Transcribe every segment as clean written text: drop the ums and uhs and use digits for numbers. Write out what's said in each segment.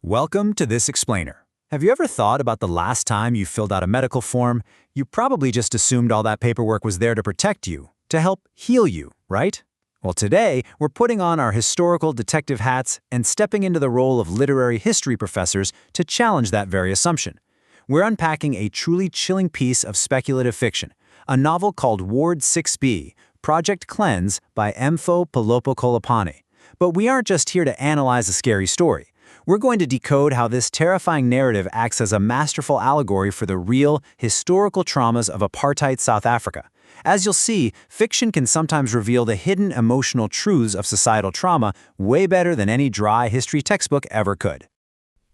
Welcome to This Explainer. Have you ever thought about the last time you filled out a medical form? You probably just assumed all that paperwork was there to protect you, to help heal you, right? Well, today, we're putting on our historical detective hats and stepping into the role of literary history professors to challenge that very assumption. We're unpacking a truly chilling piece of speculative fiction, a novel called Ward 6B, Project Cleanse by Mfo Polopo-Kolopane. But we aren't just here to analyze a scary story. We're going to decode how this terrifying narrative acts as a masterful allegory for the real, historical traumas of apartheid South Africa. As you'll see, fiction can sometimes reveal the hidden emotional truths of societal trauma way better than any dry history textbook ever could.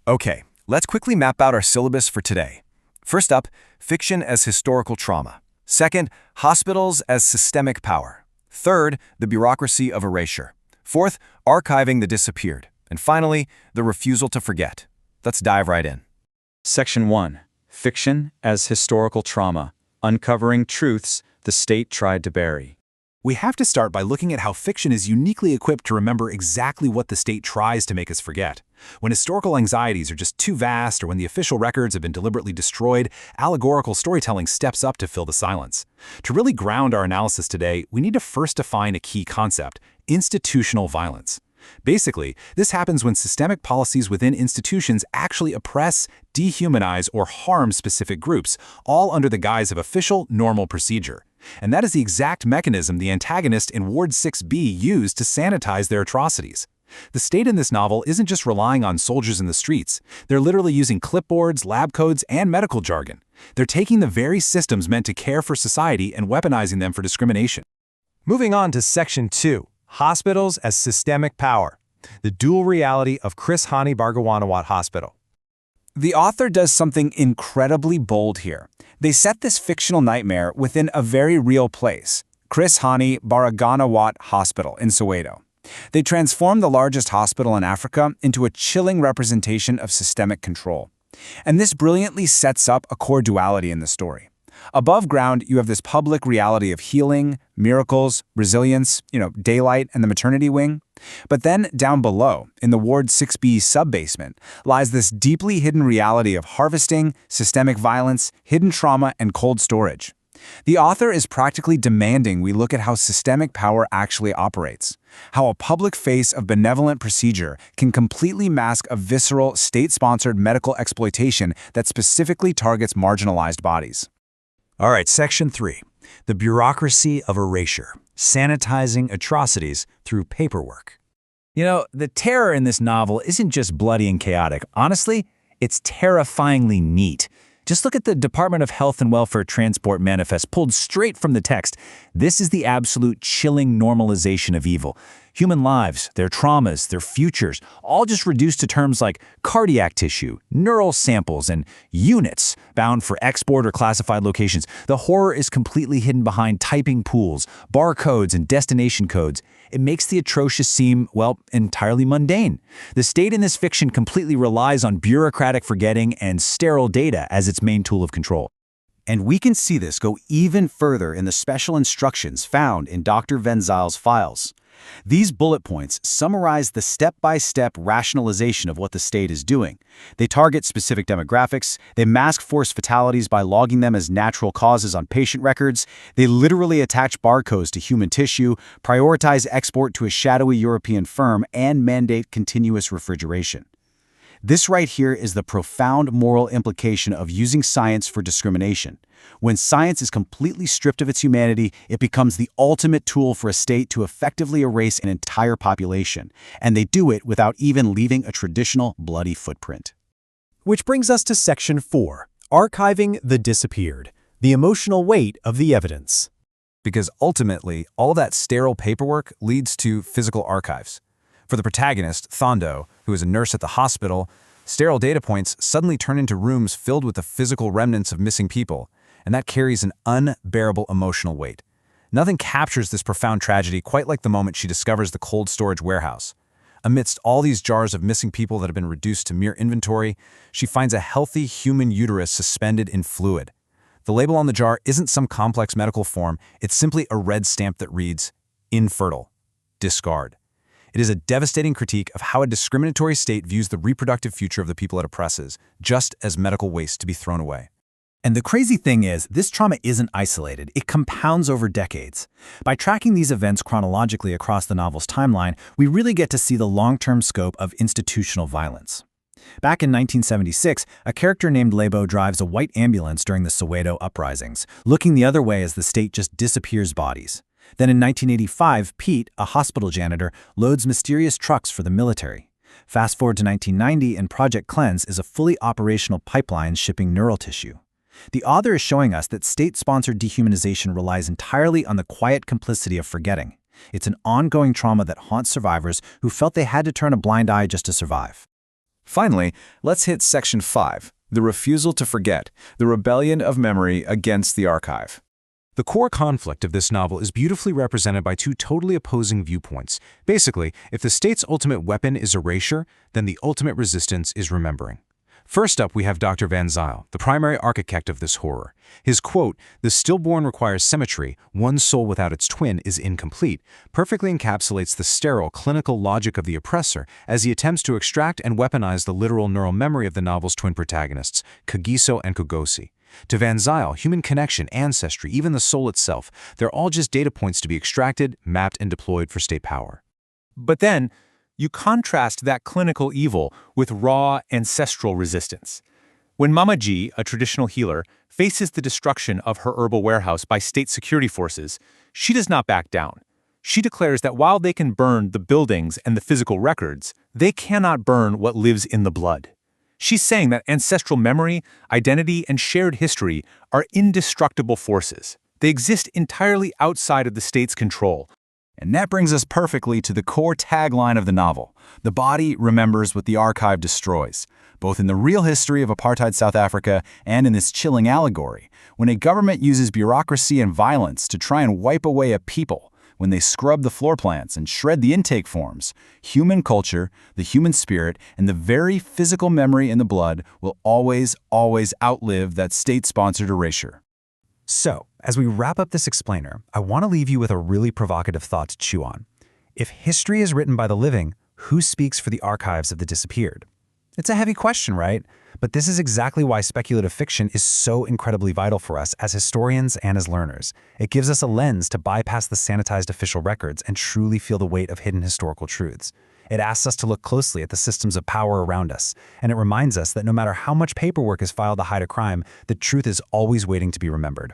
Okay, let's quickly map out our syllabus for today. First up, fiction as historical trauma. Second, hospitals as systemic power. Third, the bureaucracy of erasure. Fourth, archiving the disappeared. And finally, the refusal to forget. Let's dive right in. Section 1. Fiction as historical trauma. Uncovering truths the state tried to bury. We have to start by looking at how fiction is uniquely equipped to remember exactly what the state tries to make us forget. When historical anxieties are just too vast or when the official records have been deliberately destroyed, allegorical storytelling steps up to fill the silence. To really ground our analysis today, we need to first define a key concept: institutional violence. Basically, this happens when systemic policies within institutions actually oppress, dehumanize, or harm specific groups, all under the guise of official, normal procedure. And that is the exact mechanism the antagonist in Ward 6B used to sanitize their atrocities. The state in this novel isn't just relying on soldiers in the streets. They're literally using clipboards, lab codes, and medical jargon. They're taking the very systems meant to care for society and weaponizing them for discrimination. Moving on to Section 2. Hospitals as systemic power. The dual reality of Chris Hani Bargwanawat Hospital. The author does something incredibly bold here. They set this fictional nightmare within a very real place, Chris Hani Bargwanawat Hospital in Soweto. They transform the largest hospital in Africa into a chilling representation of systemic control. And this brilliantly sets up a core duality in the story. Above ground, you have this public reality of healing, miracles, resilience, daylight, and the maternity wing. But then down below, in the Ward 6B sub-basement, lies this deeply hidden reality of harvesting, systemic violence, hidden trauma, and cold storage. The author is practically demanding we look at how systemic power actually operates, how a public face of benevolent procedure can completely mask a visceral, state-sponsored medical exploitation that specifically targets marginalized bodies. All right, Section 3. The bureaucracy of erasure. Sanitizing atrocities through paperwork. The terror in this novel isn't just bloody and chaotic. Honestly, it's terrifyingly neat. Just look at the Department of Health and Welfare Transport Manifest pulled straight from the text. This is the absolute chilling normalization of evil. Human lives, their traumas, their futures, all just reduced to terms like cardiac tissue, neural samples, and units bound for export or classified locations. The horror is completely hidden behind typing pools, barcodes, and destination codes. It makes the atrocious seem, entirely mundane. The state in this fiction completely relies on bureaucratic forgetting and sterile data as its main tool of control. And we can see this go even further in the special instructions found in Dr. Van Zyle's files. These bullet points summarize the step-by-step rationalization of what the state is doing. They target specific demographics, they mask forced fatalities by logging them as natural causes on patient records, they literally attach barcodes to human tissue, prioritize export to a shadowy European firm, and mandate continuous refrigeration. This right here is the profound moral implication of using science for discrimination. When science is completely stripped of its humanity, it becomes the ultimate tool for a state to effectively erase an entire population, and they do it without even leaving a traditional bloody footprint. Which brings us to Section 4. Archiving the disappeared. The emotional weight of the evidence. Because ultimately, all that sterile paperwork leads to physical archives. For the protagonist, Thondo, who is a nurse at the hospital, sterile data points suddenly turn into rooms filled with the physical remnants of missing people, and that carries an unbearable emotional weight. Nothing captures this profound tragedy quite like the moment she discovers the cold storage warehouse. Amidst all these jars of missing people that have been reduced to mere inventory, she finds a healthy human uterus suspended in fluid. The label on the jar isn't some complex medical form, it's simply a red stamp that reads, "Infertile. Discard." It is a devastating critique of how a discriminatory state views the reproductive future of the people it oppresses, just as medical waste to be thrown away. And the crazy thing is, this trauma isn't isolated. It compounds over decades. By tracking these events chronologically across the novel's timeline, we really get to see the long-term scope of institutional violence. Back in 1976, a character named Lebo drives a white ambulance during the Soweto uprisings, looking the other way as the state just disappears bodies. Then in 1985, Pete, a hospital janitor, loads mysterious trucks for the military. Fast forward to 1990, and Project Cleanse is a fully operational pipeline shipping neural tissue. The author is showing us that state-sponsored dehumanization relies entirely on the quiet complicity of forgetting. It's an ongoing trauma that haunts survivors who felt they had to turn a blind eye just to survive. Finally, let's hit Section 5, the refusal to forget, the rebellion of memory against the archive. The core conflict of this novel is beautifully represented by two totally opposing viewpoints. Basically, if the state's ultimate weapon is erasure, then the ultimate resistance is remembering. First up, we have Dr. Van Zyl, the primary architect of this horror. His quote, "The stillborn requires symmetry, one soul without its twin is incomplete," perfectly encapsulates the sterile, clinical logic of the oppressor as he attempts to extract and weaponize the literal neural memory of the novel's twin protagonists, Kagiso and Kugosi. To Van Zyl, human connection, ancestry, even the soul itself, they're all just data points to be extracted, mapped, and deployed for state power. But then, you contrast that clinical evil with raw ancestral resistance. When Mama G, a traditional healer, faces the destruction of her herbal warehouse by state security forces, she does not back down. She declares that while they can burn the buildings and the physical records, they cannot burn what lives in the blood. She's saying that ancestral memory, identity, and shared history are indestructible forces. They exist entirely outside of the state's control. And that brings us perfectly to the core tagline of the novel. The body remembers what the archive destroys, both in the real history of apartheid South Africa and in this chilling allegory. When a government uses bureaucracy and violence to try and wipe away a people, when they scrub the floor plans and shred the intake forms, human culture, the human spirit, and the very physical memory in the blood will always, always outlive that state-sponsored erasure. So, as we wrap up this explainer, I want to leave you with a really provocative thought to chew on. If history is written by the living, who speaks for the archives of the disappeared? It's a heavy question, right? But this is exactly why speculative fiction is so incredibly vital for us as historians and as learners. It gives us a lens to bypass the sanitized official records and truly feel the weight of hidden historical truths. It asks us to look closely at the systems of power around us, and it reminds us that no matter how much paperwork is filed to hide a crime, the truth is always waiting to be remembered.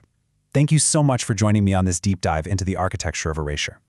Thank you so much for joining me on this deep dive into the architecture of erasure.